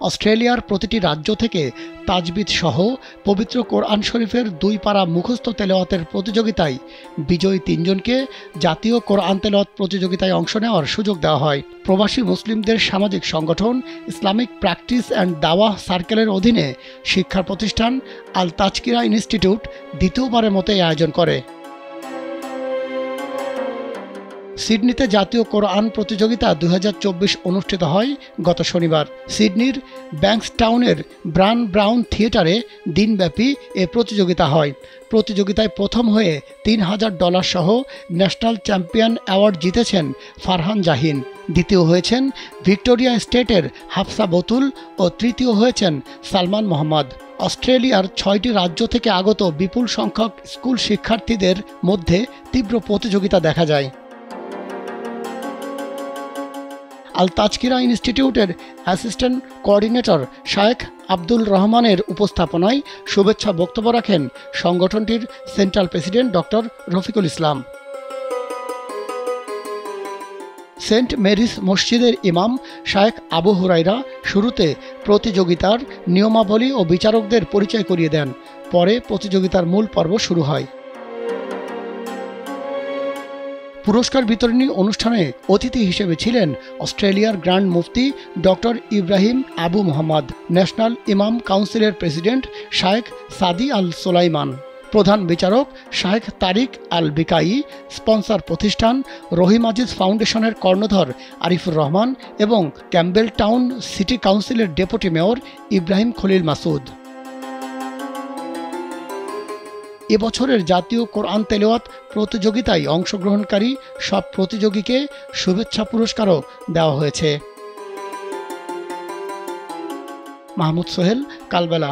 অস্ট্রেলিয়ার প্রতিটি রাজ্য থেকে তাজবিদ সহ পবিত্র কোরআন শরীফের 2 পারা মুখস্থ তেলাওয়াতের প্রতিযোগিতায় বিজয়ী 3 জনকে জাতীয় কোরআন তেলাওয়াত প্রতিযোগিতায় অংশ নেওয়ার সুযোগ দেওয়া হয়। প্রবাসী মুসলিমদের সামাজিক সংগঠন ইসলামিক প্র্যাকটিস অ্যান্ড দাওয়াহ সার্কেলের অধীনে শিক্ষা প্রতিষ্ঠান আল তাজকিরা ইনস্টিটিউট দ্বিতীয়বারের মতো এই আয়োজন করে। সিডনিতে জাতীয় কোরআন প্রতিযোগিতা 2024 অনুষ্ঠিত হয় গত শনিবার। সিডনির ব্যাংকসটাউনের ব্রান ব্রাউন থিয়েটারে দিনব্যাপী এ প্রতিযোগিতা হয়। প্রতিযোগিতায় প্রথম হয়ে $3000 সহ ন্যাশনাল চ্যাম্পিয়ন অ্যাওয়ার্ড জিতেছেন ফারহান জাহিন। দ্বিতীয় হয়েছেন ভিক্টোরিয়া স্টেটের হাফসা বতুল ও তৃতীয় হয়েছেন সালমান মোহাম্মদ। অস্ট্রেলিয়ার 6টি রাজ্য থেকে আগত বিপুল সংখ্যক স্কুল শিক্ষার্থীদের মধ্যে তীব্র প্রতিযোগিতা দেখা যায়। আল তাজকিরা ইনস্টিটিউটের অ্যাসিস্ট্যান্ট কোঅর্ডিনেটর শায়েখ আব্দুল রহমানের উপস্থাপনায় শুভেচ্ছা বক্তব্য রাখেন সংগঠনটির central president doctor Rafiqul Islam. Saint Mary's মসজিদের ইমাম শায়েখ আবু হুরাইরা শুরুতে প্রতিযোগিতার নিয়মাবলী ও বিচারকদের পরিচয় করিয়ে দেন। পরে প্রতিযোগিতার মূল পর্ব শুরু হয়। পুরস্কার বিতরণী অনুষ্ঠানে অতিথি হিসেবে ছিলেন অস্ট্রেলিয়ার গ্র্যান্ড মুফতি ডক্টর ইব্রাহিম আবু মোহাম্মদ, ন্যাশনাল ইমাম কাউন্সিলের প্রেসিডেন্ট শায়েখ সাদি আল সোলাইমান, প্রধান বিচারক শায়েখ তারিক আল বিকাই, স্পন্সর প্রতিষ্ঠান রহিম আজিজ ফাউন্ডেশনের কর্ণধর আরিফুর রহমান এবং ক্যাম্বেল টাউন সিটি কাউন্সিলের ডেপুটি মেয়র ইব্রাহিম খলিল মাসুদ। এবছরের জাতীয় কোরআন তেলাওয়াত প্রতিযোগিতায় অংশগ্রহণকারী সব প্রতিযোগীকে শুভেচ্ছা পুরস্কারও দেওয়া হয়েছে। মাহমুদ সোহেল, কালবেলা।